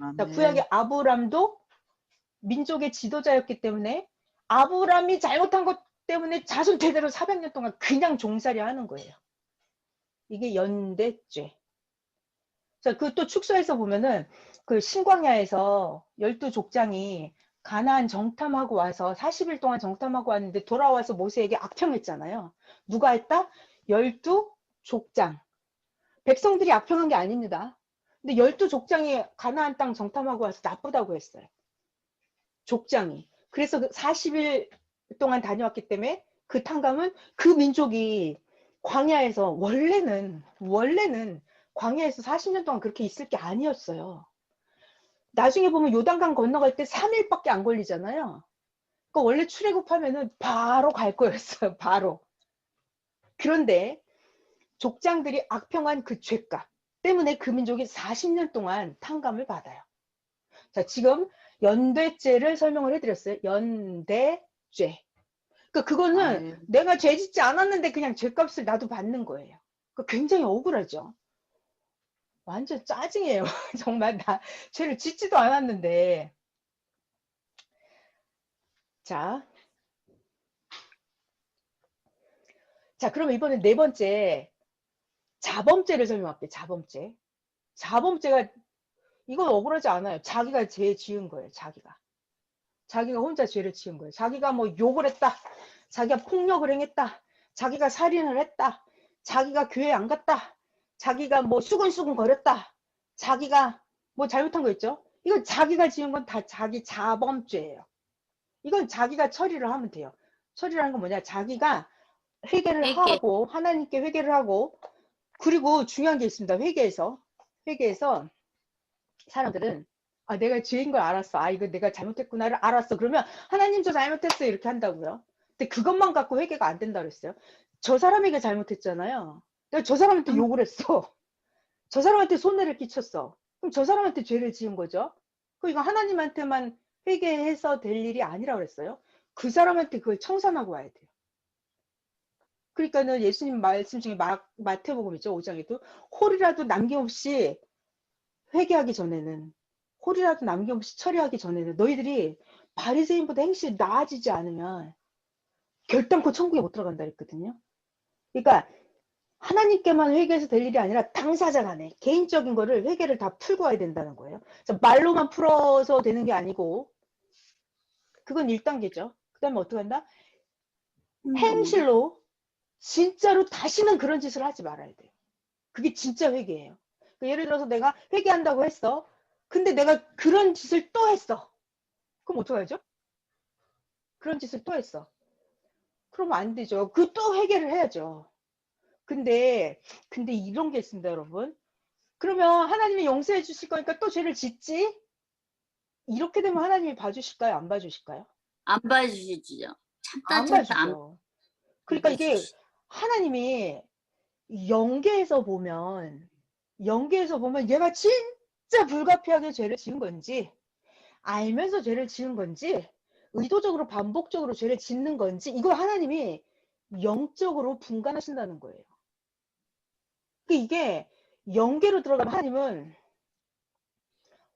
아, 자, 네. 구약의 아브람도 민족의 지도자였기 때문에 아브람이 잘못한 것 때문에 자손 대대로 400년 동안 그냥 종살이 하는 거예요. 이게 연대죄. 자, 그 또 축소해서 보면은 그 신광야에서 12족장이 가나안 정탐하고 와서 40일 동안 정탐하고 왔는데 돌아와서 모세에게 악평했잖아요. 누가 했다? 12족장. 백성들이 악평한 게 아닙니다. 근데 12족장이 가나안 땅 정탐하고 와서 나쁘다고 했어요. 족장이. 그래서 40일 동안 다녀왔기 때문에 그 탕감은 그 민족이 광야에서 원래는 광야에서 40년 동안 그렇게 있을 게 아니었어요. 나중에 보면 요단강 건너갈 때 3일밖에 안 걸리잖아요. 그러니까 원래 출애굽하면은 바로 갈 거였어요. 바로. 그런데 족장들이 악평한 그 죄값 때문에 그 민족이 40년 동안 탕감을 받아요. 자, 지금 연대죄를 설명을 해드렸어요. 연대죄. 그러니까 아, 그거는 예. 내가 죄 짓지 않았는데 그냥 죄값을 나도 받는 거예요. 그러니까 굉장히 억울하죠. 완전 짜증이에요. 정말 나 죄를 짓지도 않았는데. 자, 자, 그러면 이번엔 네 번째 자범죄를 설명할게요. 자범죄. 자범죄가 이건 억울하지 않아요. 자기가 죄 지은 거예요. 자기가 혼자 죄를 지은 거예요. 자기가 뭐 욕을 했다. 자기가 폭력을 행했다. 자기가 살인을 했다. 자기가 교회 안 갔다. 자기가 뭐 수근수근 거렸다. 자기가 뭐 잘못한 거 있죠? 이건 자기가 지은 건 다 자기 자범죄예요. 이건 자기가 처리를 하면 돼요. 처리라는 건 뭐냐? 자기가 회개를 회개. 하고 하나님께 회개를 하고 그리고 중요한 게 있습니다. 회개에서 사람들은 아, 내가 죄인 걸 알았어. 아, 이거 내가 잘못했구나를 알았어. 그러면 하나님 저 잘못했어. 이렇게 한다고요. 근데 그것만 갖고 회개가 안 된다 그랬어요. 저 사람에게 잘못했잖아요. 내가 저 사람한테 욕을 했어. 저 사람한테 손해를 끼쳤어. 그럼 저 사람한테 죄를 지은 거죠. 그럼 이거 하나님한테만 회개해서 될 일이 아니라 그랬어요. 그 사람한테 그걸 청산하고 와야 돼요. 그러니까는 예수님 말씀 중에 마태복음 있죠. 5장에도 홀이라도 남김없이 회개하기 전에는 홀이라도 남김없이 처리하기 전에는 너희들이 바리새인보다 행실이 나아지지 않으면 결단코 천국에 못 들어간다 했거든요. 그러니까 하나님께만 회개해서 될 일이 아니라 당사자 간에 개인적인 거를 회개를 다 풀고 와야 된다는 거예요. 말로만 풀어서 되는 게 아니고 그건 1단계죠. 그 다음에 어떻게 한다? 행동으로. 행실로 진짜로 다시는 그런 짓을 하지 말아야 돼요. 그게 진짜 회개예요. 그러니까 예를 들어서 내가 회개한다고 했어. 근데 내가 그런 짓을 또 했어. 그럼 어떡하죠? 그런 짓을 또 했어. 그러면 안 되죠. 그 또 회개를 해야죠. 근데 이런 게 있습니다, 여러분. 그러면 하나님이 용서해 주실 거니까 또 죄를 짓지? 이렇게 되면 하나님이 봐주실까요? 안 봐주실까요? 안 봐주시죠. 참다 안 참다 안 봐주죠. 그러니까 이게 봐주시. 하나님이 연계에서 보면 얘가 진짜 불가피하게 죄를 지은 건지 알면서 죄를 지은 건지 의도적으로 반복적으로 죄를 짓는 건지 이걸 하나님이 영적으로 분간하신다는 거예요. 이게 영계로 들어가면 하나님은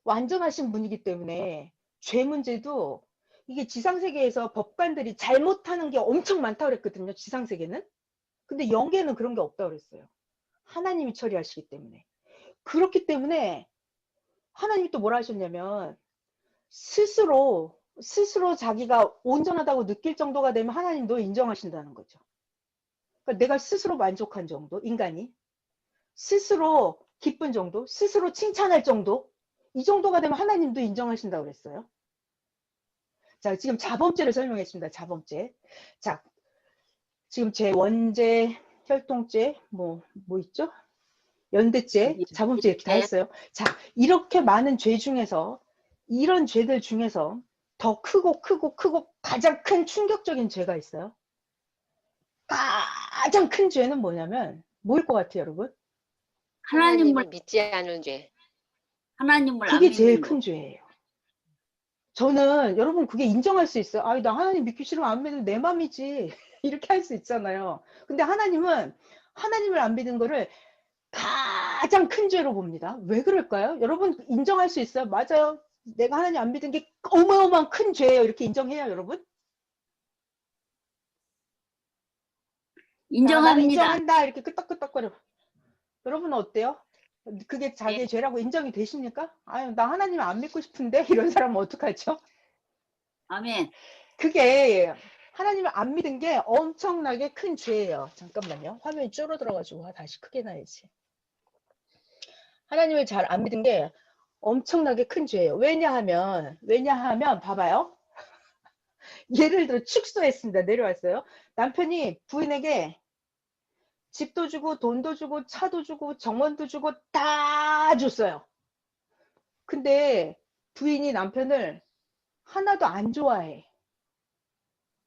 완전하신 분이기 때문에 죄 문제도 이게 지상세계에서 법관들이 잘못하는 게 엄청 많다고 그랬거든요. 지상세계는. 근데 영계는 그런 게 없다고 그랬어요. 하나님이 처리하시기 때문에. 그렇기 때문에 하나님이 또 뭐라 하셨냐면 스스로 자기가 온전하다고 느낄 정도가 되면 하나님도 인정하신다는 거죠. 그러니까 내가 스스로 만족한 정도, 인간이 스스로 기쁜 정도, 스스로 칭찬할 정도, 이 정도가 되면 하나님도 인정하신다고 그랬어요. 자, 지금 자범죄를 설명했습니다. 자범죄. 자, 지금 제 원죄, 혈통죄, 뭐 있죠? 연대죄, 자범죄 이렇게 다 예. 했어요. 자, 이렇게 많은 죄 중에서 이런 죄들 중에서 더 크고 가장 큰 충격적인 죄가 있어요. 가장 큰 죄는 뭐냐면 뭐일 것 같아요, 여러분? 하나님을 믿지 않은 죄. 하나님을 안 그게 제일 믿는 거. 큰 죄예요. 저는 여러분 그게 인정할 수 있어요. 아, 나 하나님 믿기 싫으면 안 믿으면 내 맘이지. 이렇게 할 수 있잖아요. 근데 하나님은 하나님을 안 믿는 거를 가장 큰 죄로 봅니다. 왜 그럴까요? 여러분 인정할 수 있어요? 맞아요. 내가 하나님 안 믿은 게 어마어마한 큰 죄예요. 이렇게 인정해요, 여러분? 자, 나는 인정합니다. 인정한다. 이렇게 끄떡끄떡거려. 여러분은 어때요? 그게 자기의 네. 죄라고 인정이 되십니까? 아유, 나 하나님 안 믿고 싶은데 이런 사람은 어떡하죠? 아멘. 그게 하나님을 안 믿은 게 엄청나게 큰 죄예요. 잠깐만요. 화면이 줄어들어가지고 다시 크게 놔야지. 하나님을 잘 안 믿은 게 엄청나게 큰 죄예요. 왜냐하면 봐봐요. 예를 들어 축소했습니다. 내려왔어요. 남편이 부인에게 집도 주고 돈도 주고 차도 주고 정원도 주고 다 줬어요. 근데 부인이 남편을 하나도 안 좋아해.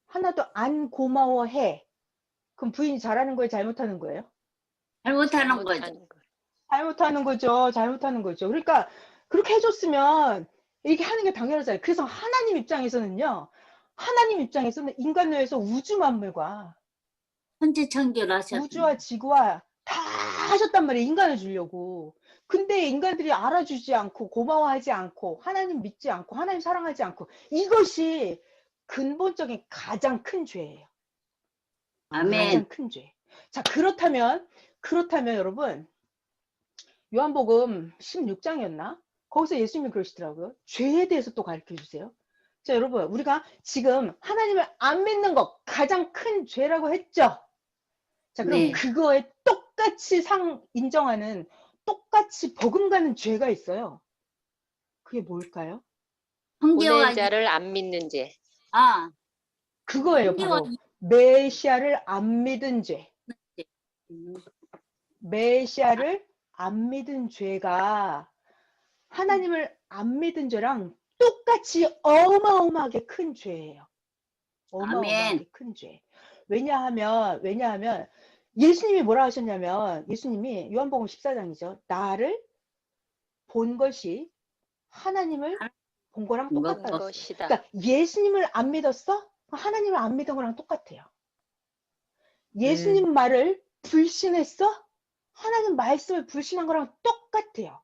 하나도 안 고마워해. 그럼 부인이 잘하는 거예요? 잘못하는 거예요? 잘못하는 거죠. 잘못하는 거죠. 잘못하는 거죠. 그러니까 그렇게 해줬으면 이렇게 하는 게 당연하잖아요. 그래서 하나님 입장에서는요. 하나님 입장에서는 인간 뇌에서 우주 만물과 천지창조를 우주와 하셨습니다. 지구와 다 하셨단 말이에요. 인간을 주려고. 근데 인간들이 알아주지 않고 고마워하지 않고 하나님 믿지 않고 하나님 사랑하지 않고 이것이 근본적인 가장 큰 죄예요. 아멘. 가장 큰 죄. 자, 그렇다면 여러분 요한복음 16장이었나? 거기서 예수님이 그러시더라고요. 죄에 대해서 또 가르쳐 주세요. 자, 여러분 우리가 지금 하나님을 안 믿는 것 가장 큰 죄라고 했죠. 자, 그럼 네. 그거에 똑같이 인정하는 똑같이 버금가는 죄가 있어요. 그게 뭘까요? 성경아, 보낸 자를 안 믿는 죄. 그거예요. 바로 메시아를 안 믿은 죄. 메시아를 안 믿은 죄가 하나님을 안 믿은 죄랑 똑같이 어마어마하게 큰 죄예요. 어마어마하게 큰 죄. 왜냐하면 예수님이 뭐라 하셨냐면 예수님이 요한복음 14장이죠. 나를 본 것이 하나님을 본 거랑 똑같다. 것이다. 그러니까 예수님을 안 믿었어? 하나님을 안 믿은 거랑 똑같아요. 예수님 말을 불신했어? 하나님 말씀을 불신한 거랑 똑같아요.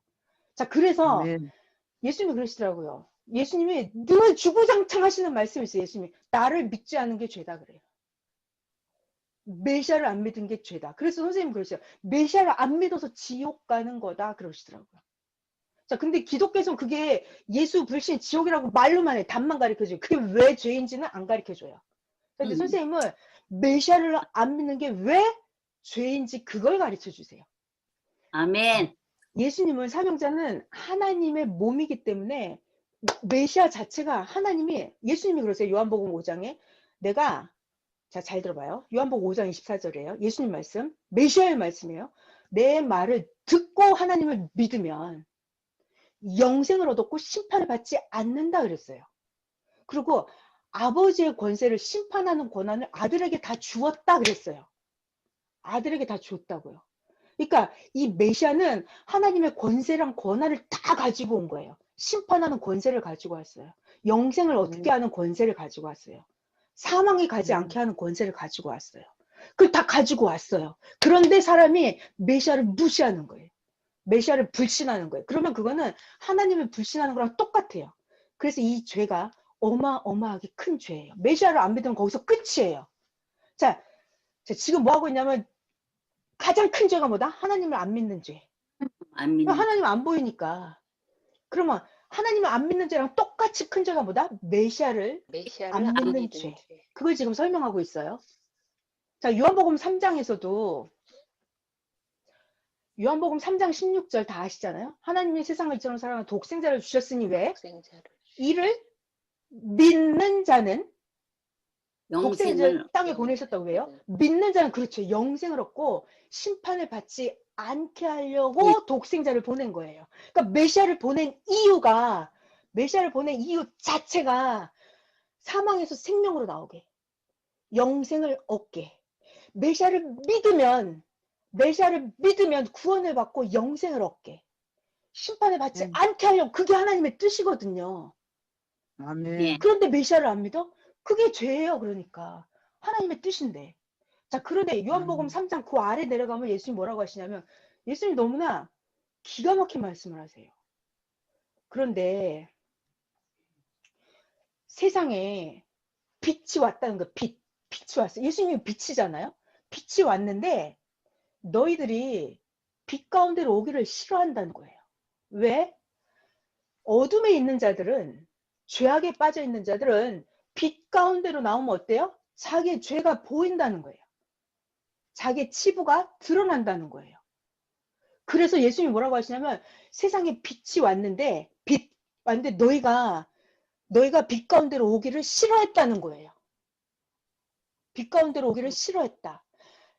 자, 그래서 예수님이 그러시더라고요. 예수님이 늘 주구장창 하시는 말씀이 있어요. 예수님이 나를 믿지 않는 게 죄다 그래요. 메시아를 안 믿은 게 죄다. 그래서 선생님 그러시죠. 메시아를 안 믿어서 지옥 가는 거다 그러시더라고요. 자, 근데 기독교에서는 그게 예수 불신 지옥이라고 말로만 해. 답만 가르쳐줘요. 그게 왜 죄인지는 안 가르쳐줘요. 근데 선생님은 메시아를 안 믿는 게 왜 죄인지 그걸 가르쳐주세요. 아멘. 예수님은 삼형제는 하나님의 몸이기 때문에 메시아 자체가 하나님이 예수님이 그러세요. 요한복음 5장에 내가 자, 잘 들어봐요. 요한복음 5장 24절이에요. 예수님 말씀, 메시아의 말씀이에요. 내 말을 듣고 하나님을 믿으면 영생을 얻었고 심판을 받지 않는다 그랬어요. 그리고 아버지의 권세를 심판하는 권한을 아들에게 다 주었다 그랬어요. 아들에게 다 줬다고요. 그러니까 이 메시아는 하나님의 권세랑 권한을 다 가지고 온 거예요. 심판하는 권세를 가지고 왔어요. 영생을 얻게 하는 권세를 가지고 왔어요. 사망에 가지 않게 하는 권세를 가지고 왔어요. 그걸 다 가지고 왔어요. 그런데 사람이 메시아를 무시하는 거예요. 메시아를 불신하는 거예요. 그러면 그거는 하나님을 불신하는 거랑 똑같아요. 그래서 이 죄가 어마어마하게 큰 죄예요. 메시아를 안 믿으면 거기서 끝이에요. 자, 지금 뭐 하고 있냐면 가장 큰 죄가 뭐다? 하나님을 안 믿는 죄. 안 믿는. 하나님 안 보이니까. 그러면 하나님을 안 믿는 죄랑 똑같이 큰 죄가 뭐다? 메시아를 안 믿는 죄. 그걸 지금 설명하고 있어요. 자, 요한복음 3장에서도 요한복음 3장 16절 다 아시잖아요. 하나님이 세상을 이처럼 사랑하여 독생자를 주셨으니 왜? 이를 믿는 자는 독생자를 땅에 보내셨다고 왜요? 믿는 자는 그렇죠. 영생을 얻고 심판을 받지 않게 하려고 독생자를 보낸 거예요. 그러니까 메시아를 보낸 이유가 메시아를 보낸 이유 자체가 사망에서 생명으로 나오게 영생을 얻게 메시아를 믿으면 구원을 받고 영생을 얻게 심판을 받지 않게 하려고 그게 하나님의 뜻이거든요. 아멘. 그런데 메시아를 안 믿어? 그게 죄예요. 그러니까 하나님의 뜻인데. 자, 그런데 요한복음 3장 그 아래 내려가면 예수님 뭐라고 하시냐면 예수님 너무나 기가 막힌 말씀을 하세요. 그런데 세상에 빛이 왔다는 거, 빛이 왔어요. 예수님이 빛이잖아요. 빛이 왔는데 너희들이 빛 가운데로 오기를 싫어한다는 거예요. 왜? 어둠에 있는 자들은, 죄악에 빠져 있는 자들은 빛 가운데로 나오면 어때요? 자기의 죄가 보인다는 거예요. 자기의 치부가 드러난다는 거예요. 그래서 예수님이 뭐라고 하시냐면 세상에 빛이 왔는데 너희가 빛 가운데로 오기를 싫어했다는 거예요. 빛 가운데로 오기를 싫어했다.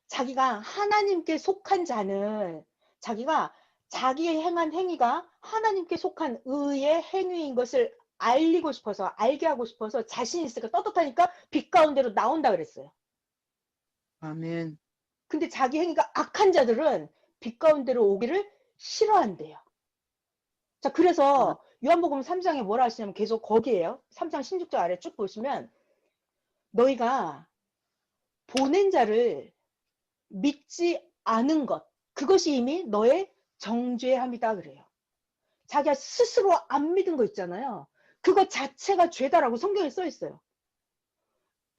자기가 하나님께 속한 자는 자기가 자기의 행한 행위가 하나님께 속한 의의 행위인 것을 알리고 싶어서, 알게 하고 싶어서 자신 있으니까 떳떳하니까 빛 가운데로 나온다 그랬어요. 아멘. 근데 자기 행위가 악한 자들은 빛 가운데로 오기를 싫어한대요. 자, 그래서 요한복음 3장에 뭐라 하시냐면 계속 거기에요. 3장 16절 아래 쭉 보시면 너희가 보낸 자를 믿지 않은 것, 그것이 이미 너의 정죄함이다 그래요. 자기가 스스로 안 믿은 거 있잖아요. 그것 자체가 죄다라고 성경에 써 있어요.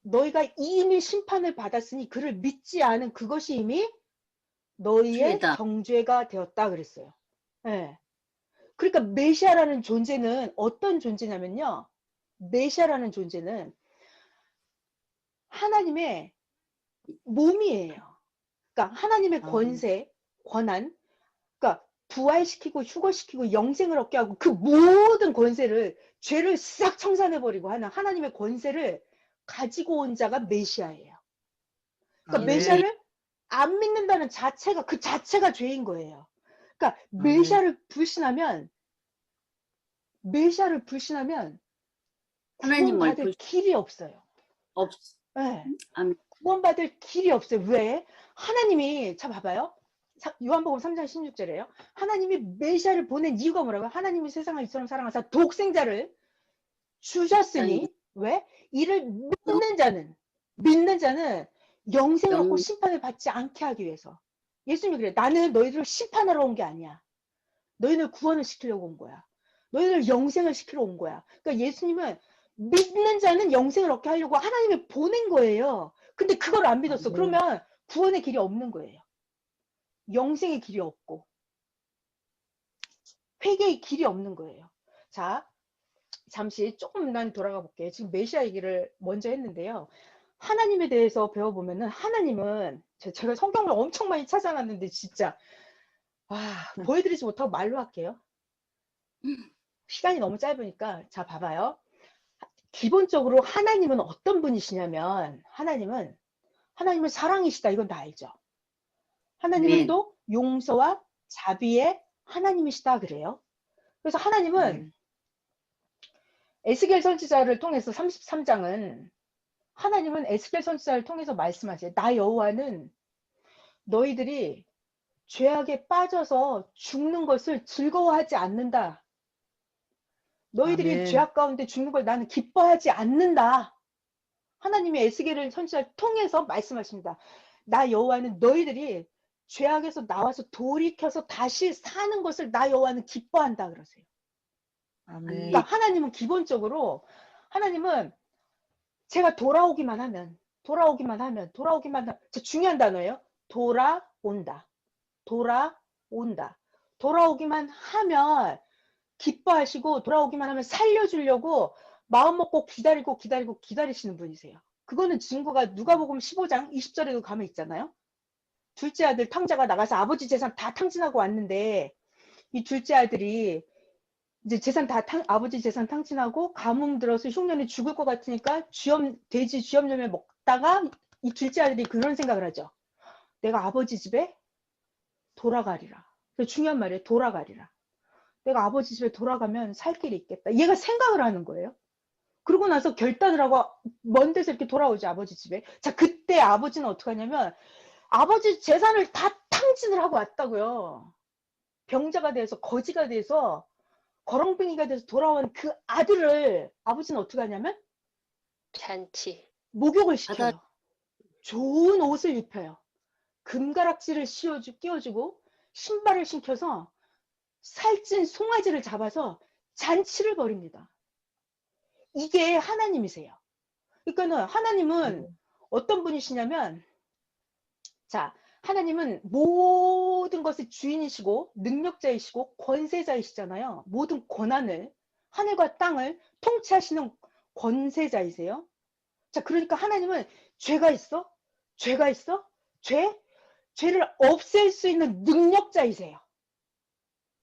너희가 이미 심판을 받았으니 그를 믿지 않은 그것이 이미 너희의 죄다. 정죄가 되었다 그랬어요. 네. 그러니까 메시아라는 존재는 어떤 존재냐면요. 메시아라는 존재는 하나님의 몸이에요. 그러니까 하나님의 권세, 권한, 그러니까 부활시키고 휴거시키고 영생을 얻게 하고 그 모든 권세를, 죄를 싹 청산해버리고 하는 하나님의 권세를 가지고 온 자가 메시아예요. 그러니까 아멘. 메시아를 안 믿는다는 자체가, 그 자체가 죄인 거예요. 그러니까 아멘. 메시아를 불신하면 하나님을 구원받을 길이 없어요. 네. 아멘. 구원받을 길이 없어요. 왜? 하나님이, 자 봐봐요. 요한복음 3장 16절에요. 하나님이 메시아를 보낸 이유가 뭐라고요? 하나님이 세상을 이처럼 사랑하사 독생자를 주셨으니, 왜? 이를 믿는 자는 영생을 얻고 심판을 받지 않게 하기 위해서. 예수님이 그래. 나는 너희들을 심판하러 온 게 아니야. 너희들 구원을 시키려고 온 거야. 너희들 영생을 시키러 온 거야. 그러니까 예수님은 믿는 자는 영생을 얻게 하려고 하나님이 보낸 거예요. 근데 그걸 안 믿었어. 그러면 구원의 길이 없는 거예요. 영생의 길이 없고 회개의 길이 없는 거예요. 자, 잠시 조금만 돌아가 볼게요. 지금 메시아 얘기를 먼저 했는데요. 하나님에 대해서 배워보면은 하나님은, 제가 성경을 엄청 많이 찾아놨는데 진짜 보여드리지 못하고 말로 할게요. 시간이 너무 짧으니까. 자, 봐봐요. 기본적으로 하나님은 어떤 분이시냐면 하나님은 사랑이시다. 이건 다 알죠. 하나님은 아멘. 또 용서와 자비의 하나님이시다 그래요. 그래서 하나님은 에스겔 선지자를 통해서 33장은 하나님은 에스겔 선지자를 통해서 말씀하세요. 나 여호와는 너희들이 죄악에 빠져서 죽는 것을 즐거워하지 않는다. 너희들이 아멘. 죄악 가운데 죽는 걸 나는 기뻐하지 않는다. 하나님이 에스겔을 선지자를 통해서 말씀하십니다. 나 여호와는 너희들이 죄악에서 나와서 돌이켜서 다시 사는 것을 나 여호와는 기뻐한다 그러세요. 아멘. 그러니까 하나님은 기본적으로, 하나님은 제가 돌아오기만 하면 중요한 단어예요. 돌아온다. 돌아오기만 하면 기뻐하시고, 돌아오기만 하면 살려주려고 마음 먹고 기다리시는 분이세요. 그거는 증거가 누가복음 15장 20절에도 가면 있잖아요. 둘째 아들 탕자가 나가서 아버지 재산 다 탕진하고 왔는데 이 둘째 아들이 이제 아버지 재산 탕진하고 가뭄 들어서 흉년에 죽을 것 같으니까 돼지 쥐염염에 먹다가 이 둘째 아들이 그런 생각을 하죠. 내가 아버지 집에 돌아가리라. 중요한 말이에요. 돌아가리라. 내가 아버지 집에 돌아가면 살 길이 있겠다. 얘가 생각을 하는 거예요. 그러고 나서 결단을 하고 먼 데서 이렇게 돌아오죠. 아버지 집에. 자, 그때 아버지는 어떻게 하냐면 아버지 재산을 다 탕진을 하고 왔다고요. 병자가 돼서 거지가 돼서 거렁뱅이가 돼서 돌아온 그 아들을 아버지는 어떻게 하냐면 잔치. 목욕을 시켜요. 좋은 옷을 입혀요. 금가락지를 끼워주고 신발을 신겨서 살찐 송아지를 잡아서 잔치를 벌입니다. 이게 하나님이세요. 그러니까는 하나님은 어떤 분이시냐면, 자, 하나님은 모든 것의 주인이시고 능력자이시고 권세자이시잖아요. 모든 권한을, 하늘과 땅을 통치하시는 권세자이세요. 자, 그러니까 하나님은 죄가 있어? 죄가 있어? 죄를 없앨 수 있는 능력자이세요.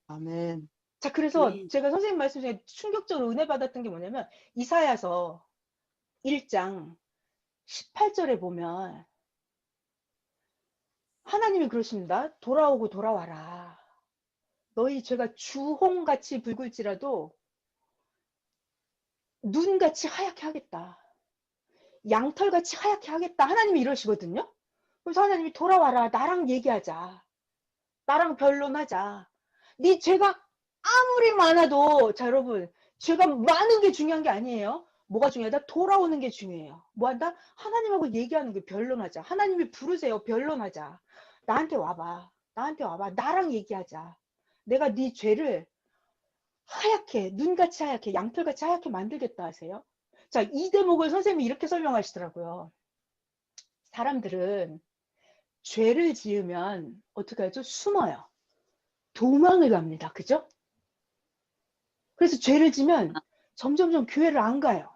아멘. 자, 그래서 아멘. 제가 선생님 말씀 중에 충격적으로 은혜 받았던 게 뭐냐면, 이사야서 1장 18절에 보면 하나님이 그러십니다. 돌아오고 돌아와라. 너희 죄가 주홍같이 붉을지라도 눈같이 하얗게 하겠다. 양털같이 하얗게 하겠다. 하나님이 이러시거든요. 그래서 하나님이 돌아와라. 나랑 얘기하자. 나랑 변론하자. 네 죄가 아무리 많아도, 자, 여러분, 죄가 많은 게 중요한 게 아니에요. 뭐가 중요하다? 돌아오는 게 중요해요. 뭐 한다? 하나님하고 얘기하는 게, 변론하자. 하나님이 부르세요. 변론하자. 나한테 와봐. 나한테 와봐. 나랑 얘기하자. 내가 네 죄를 하얗게, 눈같이 하얗게, 양털같이 하얗게 만들겠다 하세요. 자, 이 대목을 선생님이 이렇게 설명하시더라고요. 사람들은 죄를 지으면 어떻게 하죠? 숨어요. 도망을 갑니다. 그죠? 그래서 죄를 지면 점점점 교회를 안 가요.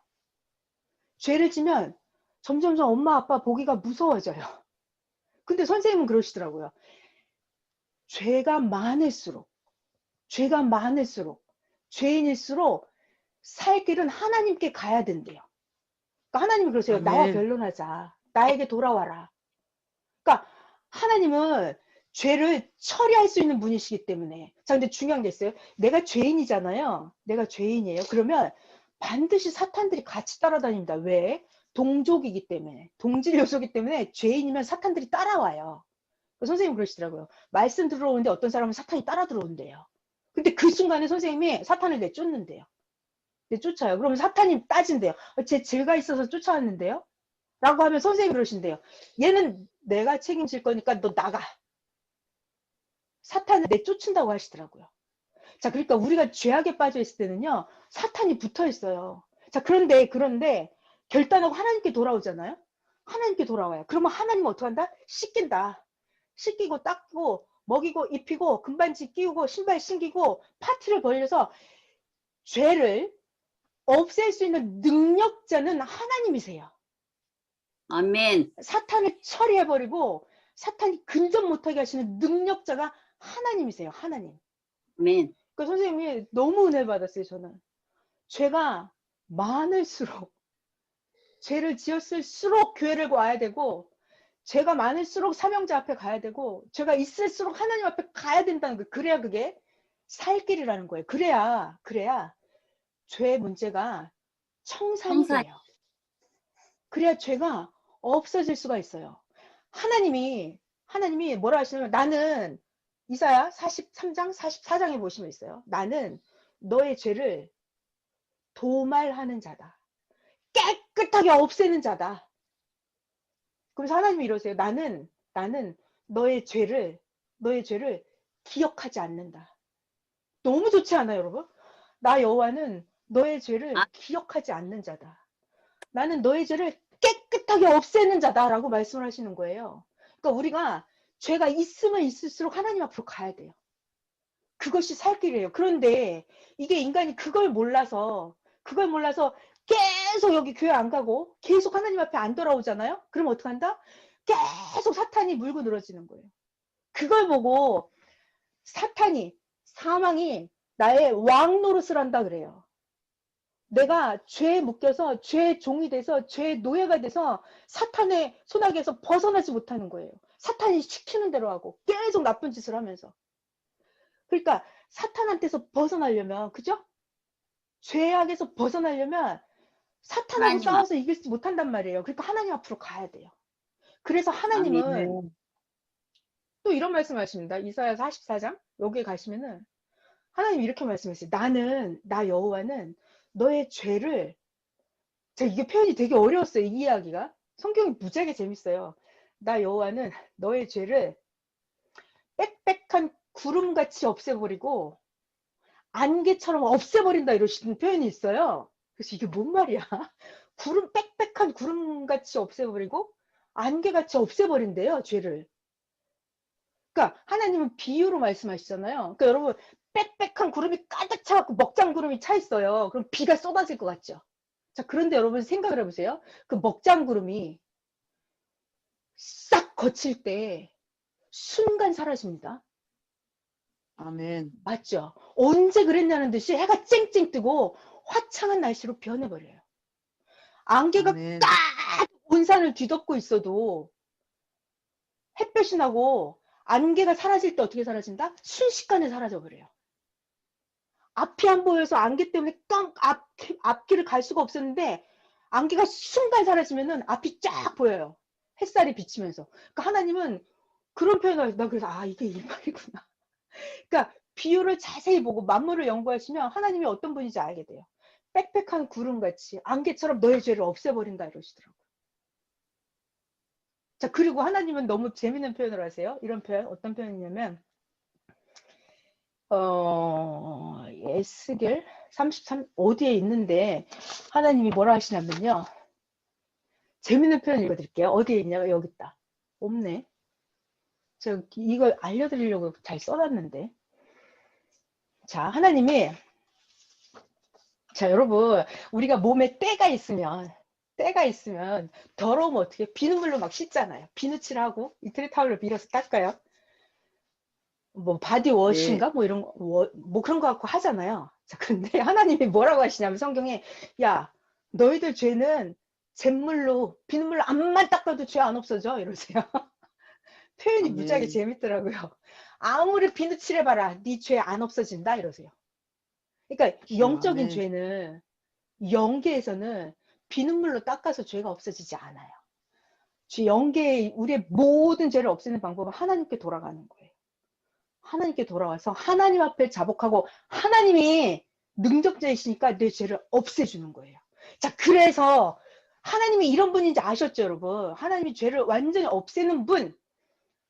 죄를 지면 점점점 엄마 아빠 보기가 무서워져요. 근데 선생님은 그러시더라고요. 죄가 많을수록 죄인일수록 살 길은 하나님께 가야 된대요. 그러니까 하나님이 그러세요. 아멘. 나와 변론하자. 나에게 돌아와라. 그러니까 하나님은 죄를 처리할 수 있는 분이시기 때문에. 자, 근데 중요한 게 있어요. 내가 죄인이잖아요. 내가 죄인이에요. 그러면 반드시 사탄들이 같이 따라다닙니다. 왜? 동족이기 때문에. 동질 요소이기 때문에 죄인이면 사탄들이 따라와요. 선생님 그러시더라고요. 말씀 들어오는데 어떤 사람은 사탄이 따라 들어온대요. 근데 그 순간에 선생님이 사탄을 내쫓는데요. 내쫓아요. 그러면 사탄이 따진대요. 제 죄가 있어서 쫓아왔는데요. 라고 하면 선생님이 그러신대요. 얘는 내가 책임질 거니까 너 나가. 사탄을 내쫓는다고 하시더라고요. 자, 그러니까 우리가 죄악에 빠져 있을 때는요, 사탄이 붙어 있어요. 자, 그런데 결단하고 하나님께 돌아오잖아요. 하나님께 돌아와요. 그러면 하나님은 어떻게 한다? 씻긴다. 씻기고 닦고 먹이고 입히고 금반지 끼우고 신발 신기고 파티를 벌려서 죄를 없앨 수 있는 능력자는 하나님이세요. 아멘. 사탄을 처리해버리고 사탄이 근접 못하게 하시는 능력자가 하나님이세요. 하나님. 아멘. 그 선생님이 너무 은혜 받았어요. 저는 죄가 많을수록, 죄를 지었을수록 교회를 와야 되고, 죄가 많을수록 사명자 앞에 가야 되고, 죄가 있을수록 하나님 앞에 가야 된다는 거예요. 그래야 그게 살 길이라는 거예요. 그래야 죄의 문제가 청산이 청산. 돼요. 그래야 죄가 없어질 수가 있어요. 하나님이 뭐라 하시냐면, 나는 이사야 43장 44장에 보시면 있어요. 나는 너의 죄를 도말하는 자다. 깨끗하게 없애는 자다. 그래서 하나님이 이러세요. 나는 너의 죄를 기억하지 않는다. 너무 좋지 않아요, 여러분? 나 여호와는 너의 죄를 아. 기억하지 않는 자다. 나는 너의 죄를 깨끗하게 없애는 자다라고 말씀을 하시는 거예요. 그러니까 우리가 죄가 있으면 있을수록 하나님 앞으로 가야 돼요. 그것이 살 길이에요. 그런데 이게 인간이 그걸 몰라서 계속 여기 교회 안 가고 계속 하나님 앞에 안 돌아오잖아요. 그럼 어떡한다? 계속 사탄이 물고 늘어지는 거예요. 그걸 보고 사망이 나의 왕 노릇을 한다 그래요. 내가 죄에 묶여서 죄의 종이 돼서 죄의 노예가 돼서 사탄의 손아귀에서 벗어나지 못하는 거예요. 사탄이 시키는 대로 하고 계속 나쁜 짓을 하면서. 그러니까 사탄한테서 벗어나려면, 그죠? 죄악에서 벗어나려면 사탄하고 하나님 싸워서 이길 수 못한단 말이에요. 그러니까 하나님 앞으로 가야 돼요. 그래서 하나님은 아멘. 또 이런 말씀을 하십니다. 이사야 44장 여기에 가시면은 하나님이 이렇게 말씀하세요. 나 여호와는 너의 죄를, 제가 이게 표현이 되게 어려웠어요. 이 이야기가. 성경이 무지하게 재밌어요. 나 여호와는 너의 죄를 빽빽한 구름같이 없애버리고 안개처럼 없애버린다 이러시는 표현이 있어요. 그래서 이게 뭔 말이야? 구름 빽빽한 구름같이 없애버리고 안개같이 없애버린대요, 죄를. 그러니까 하나님은 비유로 말씀하시잖아요. 그러니까 여러분 빽빽한 구름이 가득 차갖고 먹장 구름이 차 있어요. 그럼 비가 쏟아질 것 같죠? 자, 그런데 여러분 생각을 해보세요. 그 먹장 구름이 싹 거칠 때 순간 사라집니다. 아멘. 맞죠? 언제 그랬냐는 듯이 해가 쨍쨍 뜨고 화창한 날씨로 변해버려요. 안개가 아멘. 딱 온 산을 뒤덮고 있어도 햇볕이 나고 안개가 사라질 때 어떻게 사라진다? 순식간에 사라져버려요. 앞이 안 보여서 안개 때문에 앞길을 갈 수가 없었는데 안개가 순간 사라지면은 앞이 쫙 보여요. 햇살이 비치면서. 그러니까 하나님은 그런 표현을, 나 그래서 이게 이 말이구나. 그러니까 비유를 자세히 보고 만물을 연구하시면 하나님이 어떤 분인지 알게 돼요. 빽빽한 구름같이 안개처럼 너의 죄를 없애버린다 이러시더라고요. 자, 그리고 하나님은 너무 재밌는 표현을 하세요. 이런 표현, 어떤 표현이냐면 에스겔 33 어디에 있는데 하나님이 뭐라 하시냐면요. 재밌는 표현 읽어드릴게요. 어디에 있냐면 여기 있다. 없네. 제가 이걸 알려드리려고 잘 써놨는데. 자, 하나님이, 자, 여러분, 우리가 몸에 때가 있으면 더러우면 어떻게 비눗물로 막 씻잖아요. 비누칠하고 이틀 타올로 밀어서 닦아요. 뭐 바디워시인가 뭐 이런 거, 뭐 그런 거 갖고 하잖아요. 자, 근데 하나님이 뭐라고 하시냐면 성경에, 야, 너희들 죄는 잿물로 비눗물로 암만 닦아도 죄 안 없어져 이러세요. 표현이 무지하게 아멘. 재밌더라고요. 아무리 비누칠해봐라 네 죄 안 없어진다 이러세요. 그러니까 영적인 아멘. 죄는 영계에서는 비눗물로 닦아서 죄가 없어지지 않아요. 영계의 우리의 모든 죄를 없애는 방법은 하나님께 돌아가는 거예요. 하나님께 돌아와서 하나님 앞에 자복하고 하나님이 능력자이시니까 내 죄를 없애주는 거예요. 자, 그래서 하나님이 이런 분인지 아셨죠, 여러분? 하나님이 죄를 완전히 없애는 분,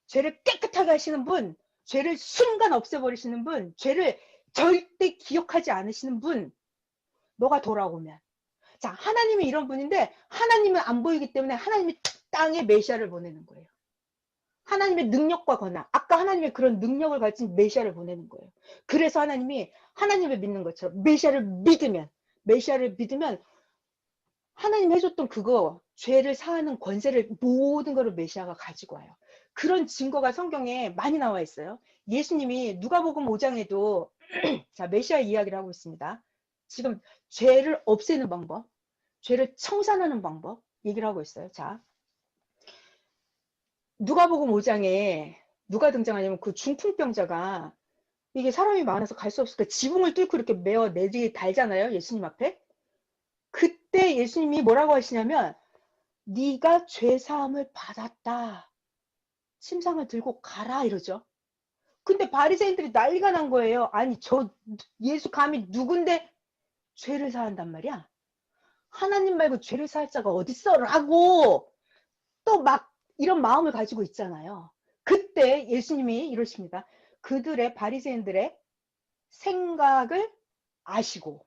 죄를 깨끗하게 하시는 분, 죄를 순간 없애버리시는 분, 죄를 절대 기억하지 않으시는 분, 너가 돌아오면. 자, 하나님이 이런 분인데 하나님은 안 보이기 때문에 하나님이 땅에 메시아를 보내는 거예요. 하나님의 능력과 권한, 아까 하나님의 그런 능력을 가진 메시아를 보내는 거예요. 그래서 하나님이 하나님을 믿는 것처럼 메시아를 믿으면 하나님 해줬던 그거, 죄를 사하는 권세를 모든 거를 메시아가 가지고 와요. 그런 증거가 성경에 많이 나와 있어요. 예수님이 누가복음 5장에도 자, 메시아 이야기를 하고 있습니다. 지금 죄를 없애는 방법, 죄를 청산하는 방법 얘기를 하고 있어요. 자, 누가복음 5장에 누가 등장하냐면 그 중풍병자가 이게 사람이 많아서 갈 수 없으니까 지붕을 뚫고 이렇게 메어 내리 달잖아요. 예수님 앞에. 그때 예수님이 뭐라고 하시냐면 네가 죄사함을 받았다. 침상을 들고 가라 이러죠. 근데 바리새인들이 난리가 난 거예요. 아니 저 예수 감히 누군데 죄를 사한단 말이야. 하나님 말고 죄를 사할 자가 어딨어? 라고 또 막 이런 마음을 가지고 있잖아요. 그때 예수님이 이러십니다. 그들의 바리새인들의 생각을 아시고,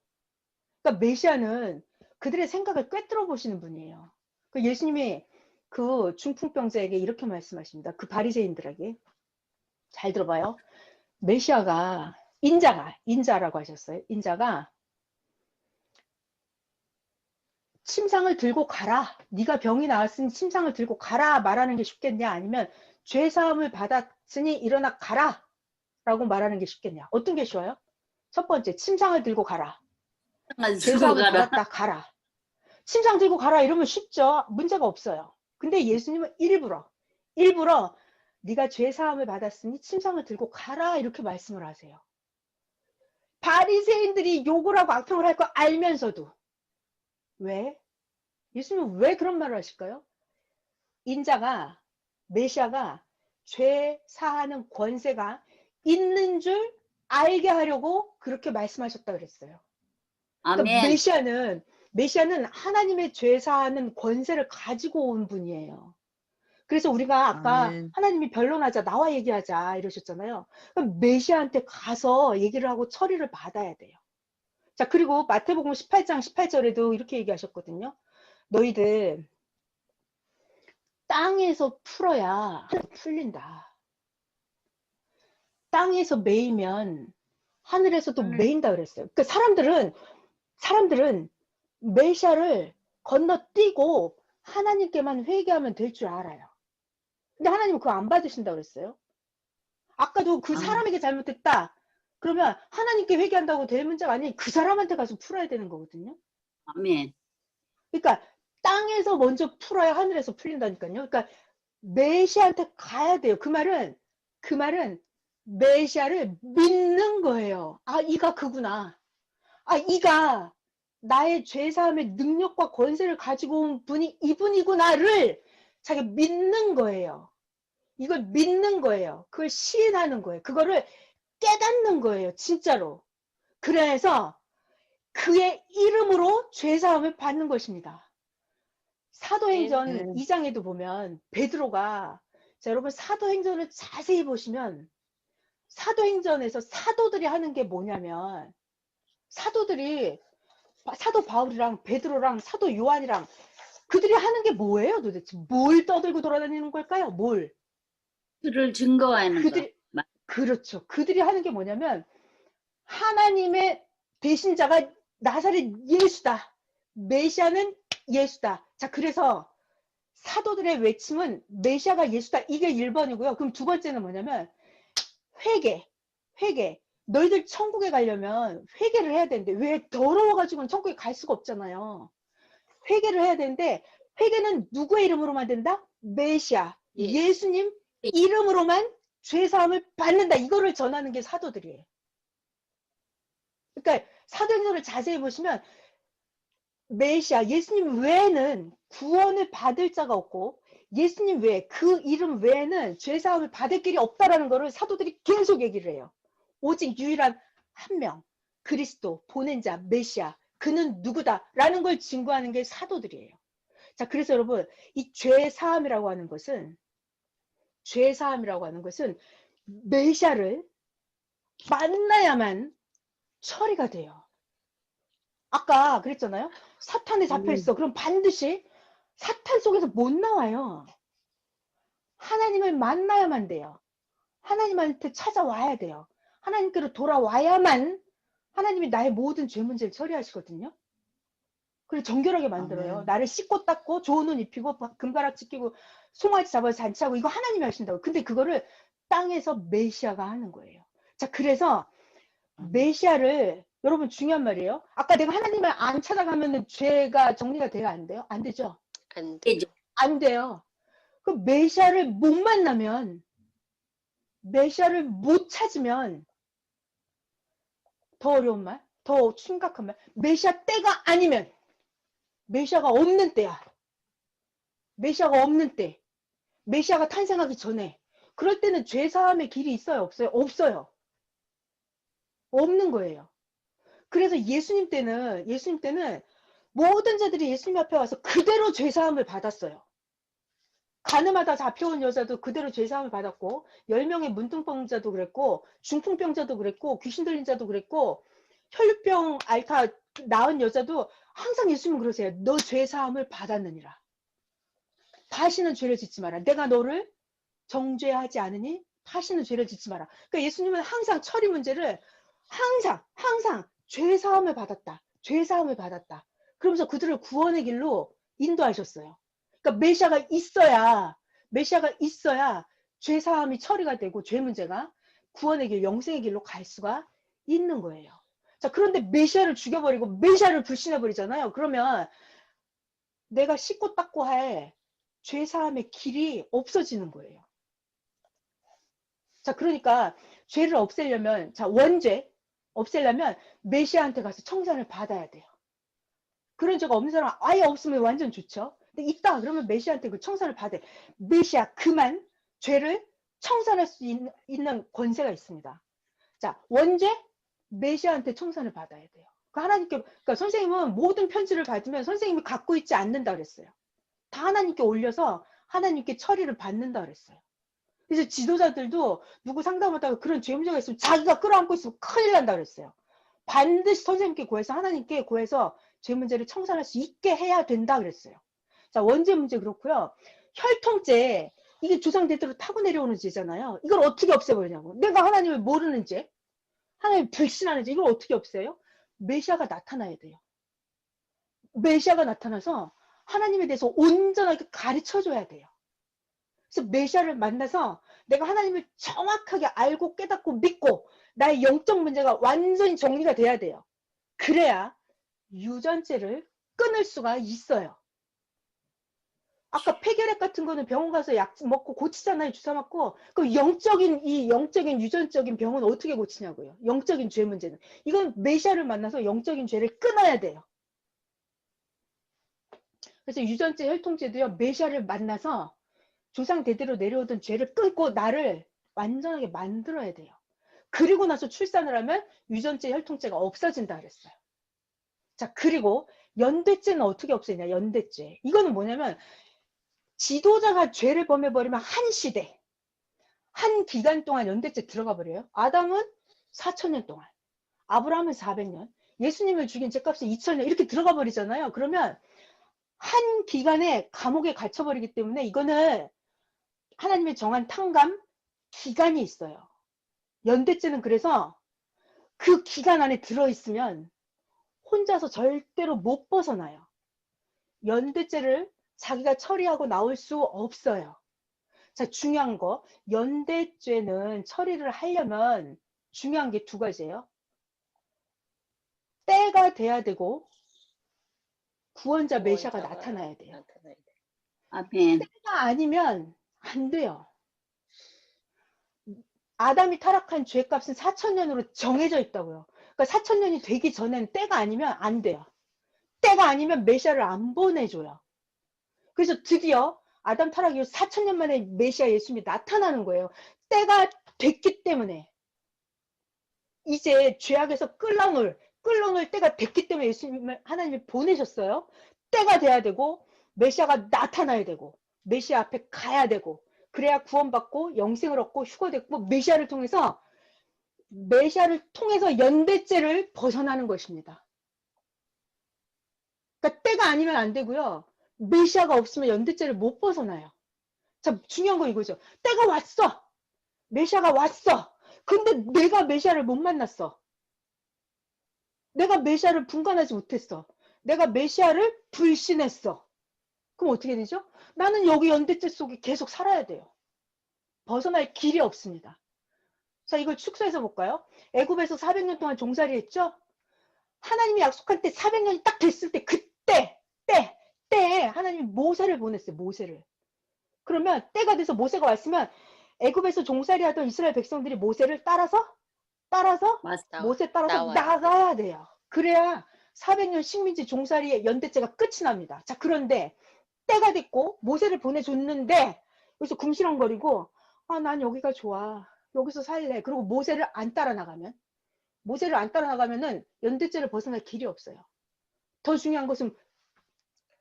그러니까 메시아는 그들의 생각을 꿰뚫어 보시는 분이에요. 그 예수님이 그 중풍병자에게 이렇게 말씀하십니다. 그 바리새인들에게 잘 들어봐요. 메시아가 인자라고 하셨어요. 인자가 침상을 들고 가라. 네가 병이 나았으니 침상을 들고 가라 말하는 게 쉽겠냐? 아니면 죄 사함을 받았으니 일어나 가라 라고 말하는 게 쉽겠냐? 어떤 게 쉬워요? 첫 번째, 침상을 들고 가라. 죄 사함을 가라. 받았다 가라. 침상 들고 가라 이러면 쉽죠. 문제가 없어요. 근데 예수님은 일부러 네가 죄 사함을 받았으니 침상을 들고 가라 이렇게 말씀을 하세요. 바리새인들이 욕을 하고 악평을 할 거 알면서도 왜? 예수님은 왜 그런 말을 하실까요? 메시아가 죄 사하는 권세가 있는 줄 알게 하려고 그렇게 말씀하셨다 그랬어요. 그러니까 아멘. 메시아는 하나님의 죄 사하는 권세를 가지고 온 분이에요. 그래서 우리가 아까 아멘. 하나님이 변론하자, 나와 얘기하자 이러셨잖아요. 그럼 메시아한테 가서 얘기를 하고 처리를 받아야 돼요. 자, 그리고 마태복음 18장 18절에도 이렇게 얘기하셨거든요. 너희들 땅에서 풀어야 풀린다. 땅에서 매이면 하늘에서도 매인다 그랬어요. 그러니까 사람들은 메시아를 건너뛰고 하나님께만 회개하면 될 줄 알아요. 근데 하나님은 그거 안 받으신다 그랬어요. 아까도 그 사람에게 잘못했다. 그러면 하나님께 회개한다고 될 문제가 아니에요. 그 사람한테 가서 풀어야 되는 거거든요. 아멘. 그러니까 땅에서 먼저 풀어야 하늘에서 풀린다니까요. 그러니까 메시아한테 가야 돼요. 그 말은 메시아를 믿는 거예요. 아, 이가 그구나. 아, 이가 나의 죄사함의 능력과 권세를 가지고 온 분이 이분이구나를 자기가 믿는 거예요. 이걸 믿는 거예요. 그걸 시인하는 거예요. 그거를 깨닫는 거예요. 진짜로. 그래서 그의 이름으로 죄사함을 받는 것입니다. 사도행전 2장에도 보면 베드로가, 자, 여러분 사도행전을 자세히 보시면 사도행전에서 사도들이 하는 게 뭐냐면, 사도들이 사도 바울이랑 베드로랑 사도 요한이랑 그들이 하는 게 뭐예요 도대체? 뭘 떠들고 돌아다니는 걸까요? 뭘? 그를 증거하는 그들이, 것. 그렇죠. 그들이 하는 게 뭐냐면 하나님의 배신자가 나사렛 예수다. 메시아는 예수다. 자, 그래서 사도들의 외침은 메시아가 예수다. 이게 1번이고요. 그럼 두 번째는 뭐냐면 회개. 너희들 천국에 가려면 회개를 해야 되는데 왜 더러워가지고는 천국에 갈 수가 없잖아요. 회개를 해야 되는데 회개는 누구의 이름으로만 된다? 메시아, 예수님 이름으로만 죄사함을 받는다. 이거를 전하는 게 사도들이에요. 그러니까 사도행전을 자세히 보시면 메시아, 예수님 외에는 구원을 받을 자가 없고 예수님 외에, 그 이름 외에는 죄사함을 받을 길이 없다라는 것을 사도들이 계속 얘기를 해요. 오직 유일한 한 명, 그리스도, 보낸 자, 메시아, 그는 누구다라는 걸 증거하는 게 사도들이에요. 자, 그래서 여러분, 이 죄사함이라고 하는 것은 메시아를 만나야만 처리가 돼요. 아까 그랬잖아요. 사탄에 잡혀있어. 그럼 반드시 사탄 속에서 못 나와요. 하나님을 만나야만 돼요. 하나님한테 찾아와야 돼요. 하나님께로 돌아와야만 하나님이 나의 모든 죄 문제를 처리하시거든요. 그리고 정결하게 만들어요. 아멘. 나를 씻고 닦고 좋은 옷 입히고 금가락지 끼고 송아지 잡아서 잔치하고 이거 하나님이 하신다고. 근데 그거를 땅에서 메시아가 하는 거예요. 자, 그래서 메시아를, 여러분 중요한 말이에요. 아까 내가 하나님을 안 찾아가면 죄가 정리가 돼요? 안 돼요? 안 되죠? 안 돼요. 안 돼요. 그 메시아를 못 만나면, 메시아를 못 찾으면 더 어려운 말, 더 심각한 말, 메시아 때가 아니면, 메시아가 없는 때야. 메시아가 없는 때, 메시아가 탄생하기 전에, 그럴 때는 죄사함의 길이 있어요? 없어요? 없어요. 없는 거예요. 그래서 예수님 때는 모든 자들이 예수님 앞에 와서 그대로 죄사함을 받았어요. 가늠하다 잡혀온 여자도 그대로 죄사함을 받았고, 10명의 문둥병자도 그랬고, 중풍병자도 그랬고, 귀신 들린 자도 그랬고, 혈류병 앓다 나은 여자도 항상 예수님은 그러세요. 너 죄사함을 받았느니라. 다시는 죄를 짓지 마라. 내가 너를 정죄하지 않으니 다시는 죄를 짓지 마라. 그러니까 예수님은 항상 처리 문제를 항상 죄사함을 받았다. 죄사함을 받았다. 그러면서 그들을 구원의 길로 인도하셨어요. 그러니까 메시아가 있어야 죄사함이 처리가 되고 죄 문제가 구원의 길, 영생의 길로 갈 수가 있는 거예요. 자, 그런데 메시아를 죽여버리고 메시아를 불신해버리잖아요. 그러면 내가 씻고 닦고 할 죄사함의 길이 없어지는 거예요. 자, 그러니까 죄를 없애려면, 자, 원죄 없애려면 메시아한테 가서 청산을 받아야 돼요. 그런 죄가 없는 사람 아예 없으면 완전 좋죠. 근데 있다 그러면 메시아한테 그 청산을 받아요. 메시아 그만 죄를 청산할 수 있는 권세가 있습니다. 자, 원죄 메시아한테 청산을 받아야 돼요. 그러니까 선생님은 모든 편지를 받으면 선생님이 갖고 있지 않는다 그랬어요. 다 하나님께 올려서 하나님께 처리를 받는다 그랬어요. 그래서 지도자들도 누구 상담하다가 그런 죄 문제가 있으면 자기가 끌어안고 있으면 큰일 난다 그랬어요. 반드시 선생님께 구해서 하나님께 구해서 죄 문제를 청산할 수 있게 해야 된다 그랬어요. 자, 원죄 문제 그렇고요. 혈통죄, 이게 조상 대대로 타고 내려오는 죄잖아요. 이걸 어떻게 없애버리냐고. 내가 하나님을 모르는 죄, 하나님을 불신하는 죄, 이걸 어떻게 없애요? 메시아가 나타나야 돼요. 메시아가 나타나서 하나님에 대해서 온전하게 가르쳐줘야 돼요. 그래서 메시아를 만나서 내가 하나님을 정확하게 알고 깨닫고 믿고 나의 영적 문제가 완전히 정리가 돼야 돼요. 그래야 유전죄를 끊을 수가 있어요. 아까 폐결핵 같은 거는 병원 가서 약 먹고 고치잖아요. 주사 맞고. 그럼 영적인 유전적인 병은 어떻게 고치냐고요. 영적인 죄 문제는. 이건 메시아를 만나서 영적인 죄를 끊어야 돼요. 그래서 유전죄, 혈통죄도요. 메시아를 만나서 조상 대대로 내려오던 죄를 끊고 나를 완전하게 만들어야 돼요. 그리고 나서 출산을 하면 유전죄, 혈통죄가 없어진다 그랬어요. 자, 그리고 연대죄는 어떻게 없애냐? 연대죄. 이거는 뭐냐면 지도자가 죄를 범해버리면 한 시대, 한 기간 동안 연대죄 들어가 버려요. 아담은 4,000년 동안, 아브라함은 400년, 예수님을 죽인 죄값은 2,000년 이렇게 들어가 버리잖아요. 그러면 한 기간에 감옥에 갇혀버리기 때문에 이거는 하나님의 정한 탕감 기간이 있어요. 연대죄는 그래서 그 기간 안에 들어있으면 혼자서 절대로 못 벗어나요. 연대죄를 자기가 처리하고 나올 수 없어요. 자, 중요한 거, 연대죄는 처리를 하려면 중요한 게 두 가지예요. 때가 돼야 되고 구원자 메시아가 나타나야 돼요. 아멘. 때가 아니면 안 돼요. 아담이 타락한 죄값은 4,000년으로 정해져 있다고요. 그러니까 4,000년이 되기 전에는 때가 아니면 안 돼요. 때가 아니면 메시아를 안 보내줘요. 그래서 드디어 아담 타락 이후 4,000년 만에 메시아 예수님이 나타나는 거예요. 때가 됐기 때문에. 이제 죄악에서 끌어놓을 때가 됐기 때문에 예수님을 하나님이 보내셨어요. 때가 돼야 되고 메시아가 나타나야 되고 메시아 앞에 가야 되고 그래야 구원받고 영생을 얻고 휴거됐고 메시아를 통해서 연대죄를 벗어나는 것입니다. 그러니까 때가 아니면 안 되고요. 메시아가 없으면 연대죄를 못 벗어나요. 자, 중요한 거 이거죠. 때가 왔어. 메시아가 왔어. 근데 내가 메시아를 못 만났어. 내가 메시아를 분간하지 못했어. 내가 메시아를 불신했어. 그럼 어떻게 되죠? 나는 여기 연대죄 속에 계속 살아야 돼요. 벗어날 길이 없습니다. 자, 이걸 축소해서 볼까요? 애굽에서 400년 동안 종살이 했죠? 하나님이 약속한 때 400년이 딱 됐을 때 때에 하나님이 모세를 보냈어요. 모세를. 그러면 때가 돼서 모세가 왔으면 애굽에서 종살이 하던 이스라엘 백성들이 모세를 따라서 모세 따라서 나가야 돼요. 그래야 400년 식민지 종살이의 연대죄가 끝이 납니다. 자, 그런데 때가 됐고 모세를 보내줬는데 여기서 궁시렁거리고 난 여기가 좋아. 여기서 살래. 그리고 모세를 안 따라 나가면은 연대죄를 벗어날 길이 없어요. 더 중요한 것은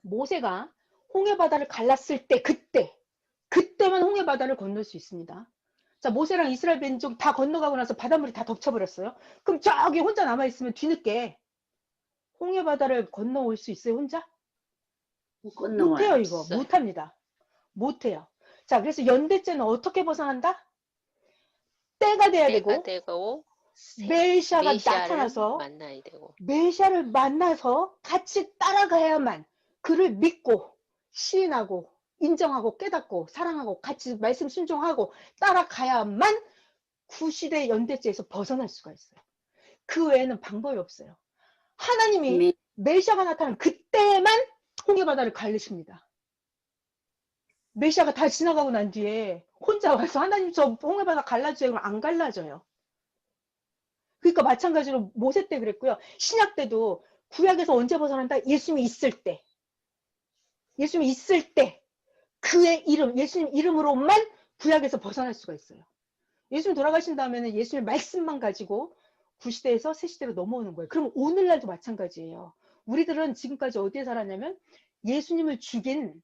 모세가 홍해바다를 갈랐을 때 그때만 홍해바다를 건널 수 있습니다. 자, 모세랑 이스라엘 민족 다 건너가고 나서 바닷물이 다 덮쳐버렸어요. 그럼 저기 혼자 남아있으면 뒤늦게 홍해바다를 건너올 수 있어요, 혼자? 못해요, 이거. 못합니다. 못해요. 자, 그래서 연대죄는 어떻게 벗어난다? 때가 돼야 되고 메시아가 나타나서 메시아를 만나서 같이 따라가야만 그를 믿고 시인하고 인정하고 깨닫고 사랑하고 같이 말씀 순종하고 따라가야만 구시대 연대죄에서 벗어날 수가 있어요. 그 외에는 방법이 없어요. 하나님이 메시아가 나타난 그때만 홍해바다를 갈르십니다. 메시아가 다 지나가고 난 뒤에 혼자 와서 하나님 저 홍해바다 갈라줘요. 그럼 안 갈라져요. 그러니까 마찬가지로 모세 때 그랬고요. 신약 때도 구약에서 언제 벗어난다? 예수님이 있을 때 그의 이름, 예수님 이름으로만 구약에서 벗어날 수가 있어요. 예수님 돌아가신 다음에는 예수님 말씀만 가지고 구시대에서 새시대로 넘어오는 거예요. 그럼 오늘날도 마찬가지예요. 우리들은 지금까지 어디에 살았냐면 예수님을 죽인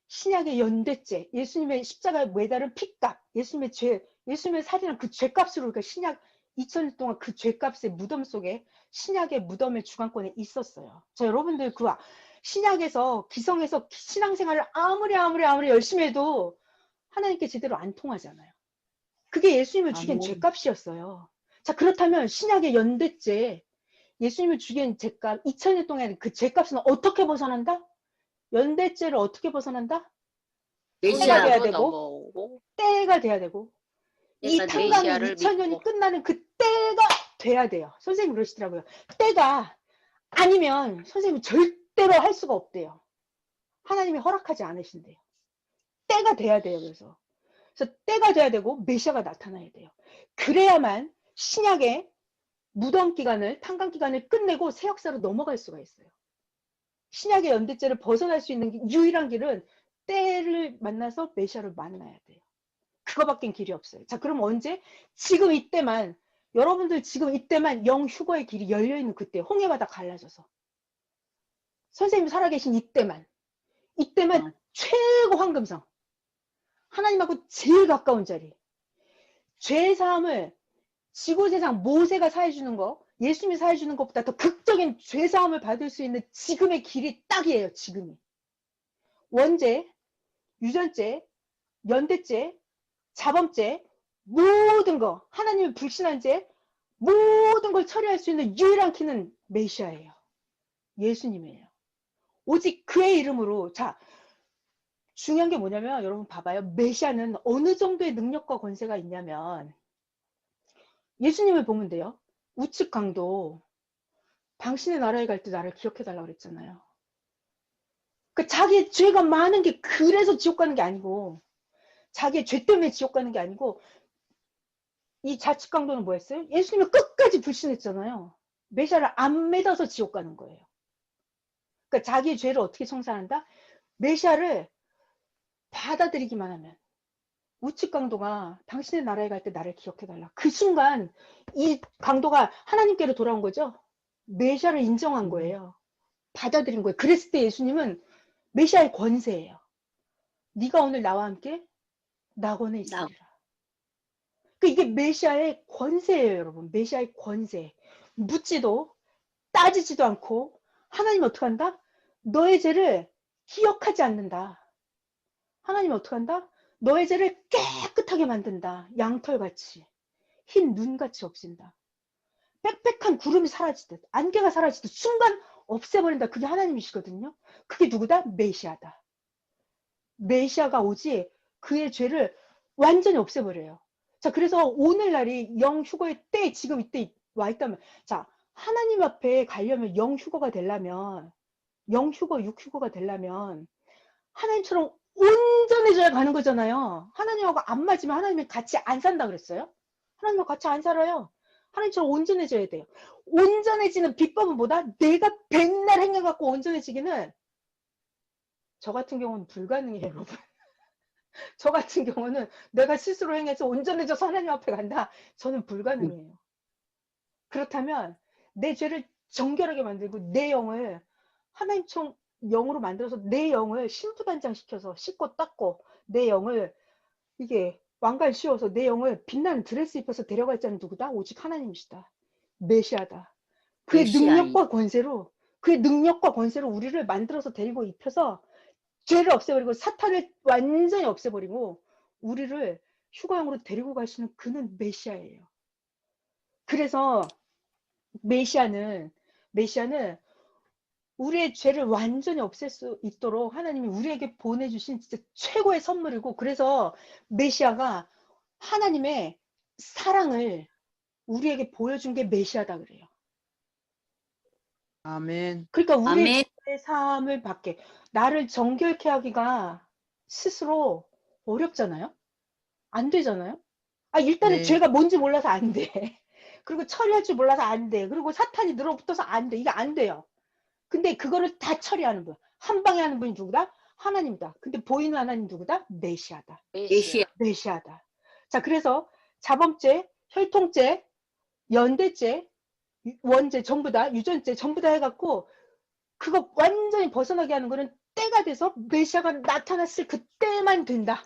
신약의 연대죄, 예수님의 십자가에 매달은 피값, 예수님의 살인한 그 죄값으로 그러니까 신약 2000년 동안 그 죄값의 무덤 속에 신약의 무덤의 주관권에 있었어요. 자, 여러분들 그 신약에서 기성에서 신앙생활을 아무리 열심히 해도 하나님께 제대로 안 통하잖아요. 그게 예수님을 죽인 아멘. 죄값이었어요. 자, 그렇다면 신약의 연대죄, 예수님을 죽인 죄값, 2000년 동안 그 죄값은 어떻게 벗어난다? 연대죄를 어떻게 벗어난다? 때가 메시아 돼야 손으로 되고, 넘어오고 때가 돼야 되고, 이 때가 돼야 탄광이 메시아를 2000년이 믿고 끝나는 그 때가 돼야 돼요. 선생님이 그러시더라고요. 때가 아니면 선생님이 절대로 할 수가 없대요. 하나님이 허락하지 않으신대요. 때가 돼야 돼요. 그래서 때가 돼야 되고 메시아가 나타나야 돼요. 그래야만 신약의 무덤 기간을, 탄광 기간을 끝내고 새 역사로 넘어갈 수가 있어요. 신약의 연대죄를 벗어날 수 있는 유일한 길은 때를 만나서 메시아를 만나야 돼요. 그거밖엔 길이 없어요. 자, 그럼 언제? 지금 이때만, 여러분들 지금 이때만 영휴거의 길이 열려있는 그때, 홍해바다 갈라져서. 선생님이 살아계신 이때만 최고 황금성. 하나님하고 제일 가까운 자리. 죄사함을 지구세상 모세가 사해주는 거, 예수님이 사해주는 것보다 더 극적인 죄사함을 받을 수 있는 지금의 길이 딱이에요. 지금이. 원죄, 유전죄, 연대죄, 자범죄, 모든 거, 하나님을 불신한 죄, 모든 걸 처리할 수 있는 유일한 키는 메시아예요. 예수님이에요. 오직 그의 이름으로. 자, 중요한 게 뭐냐면 여러분 봐봐요. 메시아는 어느 정도의 능력과 권세가 있냐면 예수님을 보면 돼요. 우측 강도, 당신의 나라에 갈 때 나를 기억해달라고 그랬잖아요. 그러니까 자기의 죄가 많은 게 그래서 지옥 가는 게 아니고, 자기의 죄 때문에 지옥 가는 게 아니고, 이 좌측 강도는 뭐였어요? 예수님을 끝까지 불신했잖아요. 메시아를 안 믿어서 지옥 가는 거예요. 그러니까 자기의 죄를 어떻게 청산한다? 메시아를 받아들이기만 하면. 우측 강도가 당신의 나라에 갈 때 나를 기억해달라. 그 순간 이 강도가 하나님께로 돌아온 거죠. 메시아를 인정한 거예요. 받아들인 거예요. 그랬을 때 예수님은 메시아의 권세예요. 네가 오늘 나와 함께 낙원에 있으리라. 이게 메시아의 권세예요, 여러분. 메시아의 권세. 묻지도 따지지도 않고 하나님 어떻게 한다? 너의 죄를 기억하지 않는다. 하나님 어떻게 한다? 너의 죄를 깨끗하게 만든다. 양털같이. 흰 눈같이 없앤다. 빽빽한 구름이 사라지듯 안개가 사라지듯 순간 없애버린다. 그게 하나님이시거든요. 그게 누구다? 메시아다. 메시아가 오지 그의 죄를 완전히 없애버려요. 자, 그래서 오늘날이 영휴거의 때, 지금 이때 와 있다면, 자, 하나님 앞에 가려면 영휴거가 되려면, 영휴거, 육휴거가 되려면 하나님처럼 온전해져야 가는 거잖아요. 하나님하고 안 맞으면 하나님이 같이 안 산다 그랬어요? 하나님하고 같이 안 살아요. 하나님처럼 온전해져야 돼요. 온전해지는 비법은 뭐다? 내가 백날 행해갖고 온전해지기는 저 같은 경우는 불가능해요, 여러분. 저 같은 경우는 내가 스스로 행해서 온전해져서 하나님 앞에 간다. 저는 불가능해요. 그렇다면 내 죄를 정결하게 만들고 내 영을 하나님처럼 영으로 만들어서 내 영을 신부단장시켜서 씻고 닦고 내 영을 이게 왕관 씌워서 내 영을 빛나는 드레스 입혀서 데려갈 자는 누구다? 오직 하나님이시다. 메시아다. 그의 능력과 권세로 우리를 만들어서 데리고 입혀서 죄를 없애버리고 사탄을 완전히 없애버리고 우리를 휴거형으로 데리고 가시는 그는 메시아예요. 그래서 메시아는 우리의 죄를 완전히 없앨 수 있도록 하나님이 우리에게 보내주신 진짜 최고의 선물이고, 그래서 메시아가 하나님의 사랑을 우리에게 보여준 게 메시아다 그래요. 아멘. 그러니까 우리의 아멘. 죄의 사함을 받게, 나를 정결케 하기가 스스로 어렵잖아요. 안 되잖아요. 일단은 네. 죄가 뭔지 몰라서 안 돼. 그리고 처리할 줄 몰라서 안 돼. 그리고 사탄이 늘어붙어서 안 돼. 이게 안 돼요. 근데 그거를 다 처리하는 분, 한 방에 하는 분이 누구다? 하나님이다. 근데 보이는 하나님 누구다? 메시아다. 메시아. 메시아다. 자, 그래서 자범죄, 혈통죄, 연대죄, 원죄 전부 다, 유전죄 전부 다 해갖고 그거 완전히 벗어나게 하는 거는 때가 돼서 메시아가 나타났을 그때만 된다.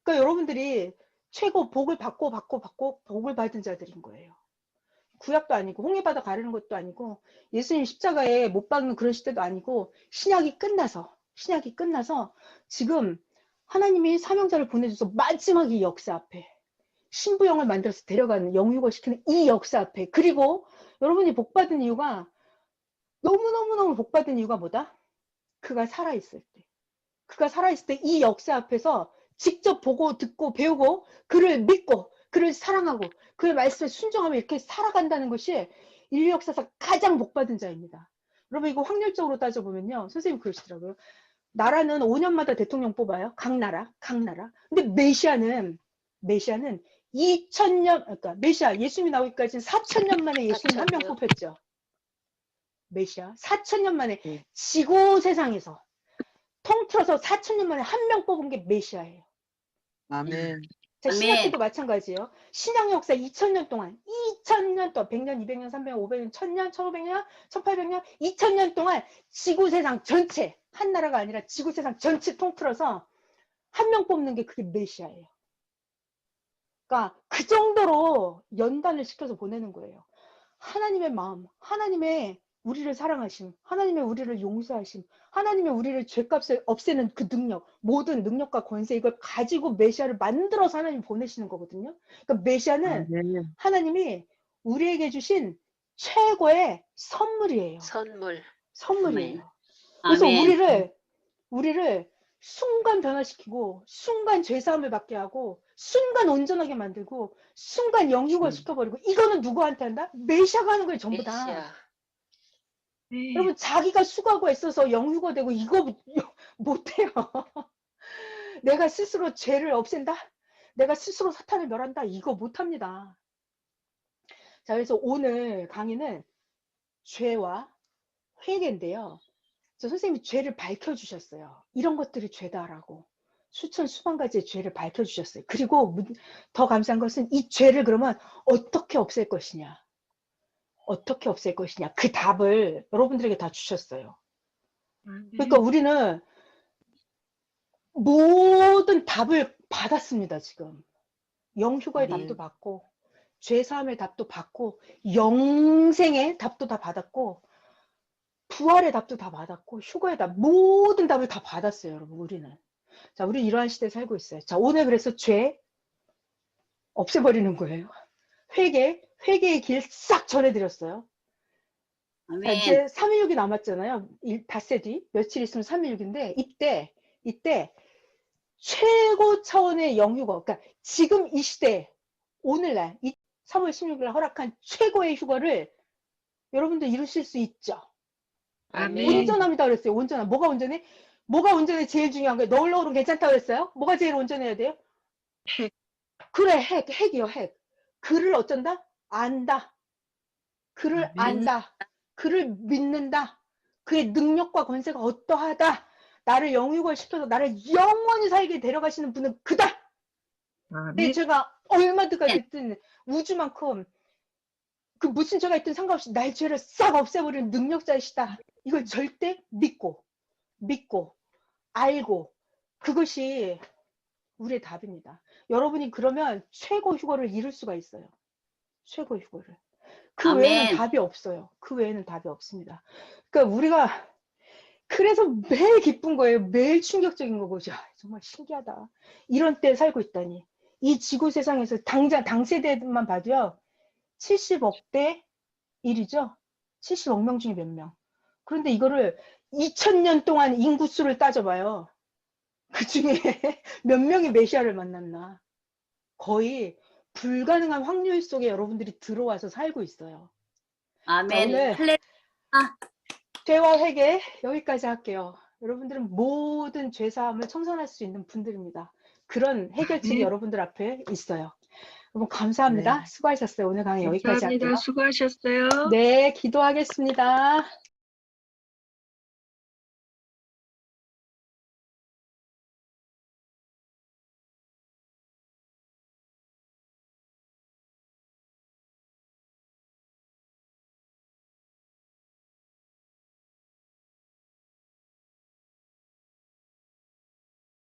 그러니까 여러분들이 최고 복을 받고 복을 받은 자들인 거예요. 구약도 아니고 홍해바다 가르는 것도 아니고 예수님 십자가에 못 박는 그런 시대도 아니고 신약이 끝나서 지금 하나님이 사명자를 보내줘서 마지막 이 역사 앞에 신부영을 만들어서 데려가는 영육을 시키는 이 역사 앞에 그리고 여러분이 복받은 이유가 너무너무너무 복받은 이유가 뭐다? 그가 살아있을 때 이 역사 앞에서 직접 보고 듣고 배우고 그를 믿고 그를 사랑하고 그의 말씀에 순종하며 이렇게 살아간다는 것이 인류 역사상 가장 복받은 자입니다. 여러분 이거 확률적으로 따져보면요. 선생님 그러시더라고요. 나라는 5년마다 대통령 뽑아요. 각 나라. 근데 메시아는 2000년, 그러니까 메시아 예수님이 나오기까지는 4000년 만에 예수님 한 명 4000년. 뽑혔죠. 메시아 4000년 만에 지구 세상에서 통틀어서 4000년 만에 한 명 뽑은 게 메시아예요. 아멘. 자, 아멘. 신약 때도 마찬가지예요. 신약 역사 2000년 동안 100년, 200년, 300년, 500년, 1000년, 1500년, 1800년, 2000년 동안 지구 세상 전체, 한 나라가 아니라 지구 세상 전체 통틀어서 한 명 뽑는 게 그게 메시아예요. 그러니까 그 정도로 연단을 시켜서 보내는 거예요. 하나님의 마음, 하나님의 우리를 사랑하심, 하나님의 우리를 용서하심, 하나님의 우리를 죄값을 없애는 그 능력, 모든 능력과 권세 이걸 가지고 메시아를 만들어서 하나님 보내시는 거거든요. 그러니까 메시아는 아멘. 하나님이 우리에게 주신 최고의 선물이에요. 선물. 선물이에요. 그래서 아멘. 우리를 순간 변화시키고 순간 죄사함을 받게 하고 순간 온전하게 만들고 순간 영육을 시켜버리고 이거는 누구한테 한다? 메시아가 하는 거예요. 전부 다. 메시아. 여러분 자기가 수고하고 애써서 영육어 되고 이거 못해요. 내가 스스로 죄를 없앤다? 내가 스스로 사탄을 멸한다? 이거 못합니다. 자, 그래서 오늘 강의는 죄와 회개인데요. 저 선생님이 죄를 밝혀주셨어요. 이런 것들이 죄다라고. 수천 수만 가지의 죄를 밝혀주셨어요. 그리고 더 감사한 것은 이 죄를 그러면 어떻게 없앨 것이냐. 어떻게 없앨 것이냐. 그 답을 여러분들에게 다 주셨어요. 그러니까 우리는 모든 답을 받았습니다. 지금. 영휴가의 네. 답도 받고 죄사함의 답도 받고 영생의 답도 다 받았고 부활의 답도 다 받았고 휴거의 답 모든 답을 다 받았어요. 여러분 우리는. 자, 우리 이러한 시대에 살고 있어요. 자, 오늘 그래서 죄 없애버리는 거예요. 회개의 길 싹 전해드렸어요. 자, 아멘. 이제 316이 남았잖아요. 닷새 뒤 며칠 있으면 316인데 이때 최고 차원의 영휴거, 그러니까 지금 이 시대 오늘날 3월 16일 허락한 최고의 휴거를 여러분들 이루실 수 있죠. 아멘. 온전합니다 그랬어요. 온전함. 뭐가 온전해? 뭐가 온전해? 제일 중요한 거예요. 너울너울은 괜찮다고 그랬어요? 뭐가 제일 온전해야 돼요? 그래, 핵이요, 핵. 그를 어쩐다? 안다. 그를 안다. 그를 믿는다. 그의 능력과 권세가 어떠하다. 나를 영육을 시켜서 나를 영원히 살게 데려가시는 분은 그다. 내 죄가 얼마든가 됐든 우주만큼 그 무슨 죄가 있든 상관없이 나의 죄를 싹 없애버리는 능력자이시다. 이걸 절대 믿고 알고 그것이 우리의 답입니다. 여러분이 그러면 최고 휴거를 이룰 수가 있어요. 최고 휴거를. 그 아멘. 외에는 답이 없어요. 그 외에는 답이 없습니다. 그러니까 우리가 그래서 매일 기쁜 거예요. 매일 충격적인 거고 정말 신기하다. 이런 때 살고 있다니. 이 지구 세상에서 당 세대만 봐도요. 70억 대 1이죠. 70억 명 중에 몇 명. 그런데 이거를 2000년 동안 인구수를 따져봐요. 그 중에 몇 명이 메시아를 만났나. 거의 불가능한 확률 속에 여러분들이 들어와서 살고 있어요. 아멘. 오늘 할렐루야. 죄와 회개 여기까지 할게요. 여러분들은 모든 죄사함을 청산할 수 있는 분들입니다. 그런 해결책이 여러분들 앞에 있어요. 여러분 감사합니다. 네. 수고하셨어요. 오늘 강의 여기까지 감사합니다. 할게요. 수고하셨어요. 네, 기도하겠습니다.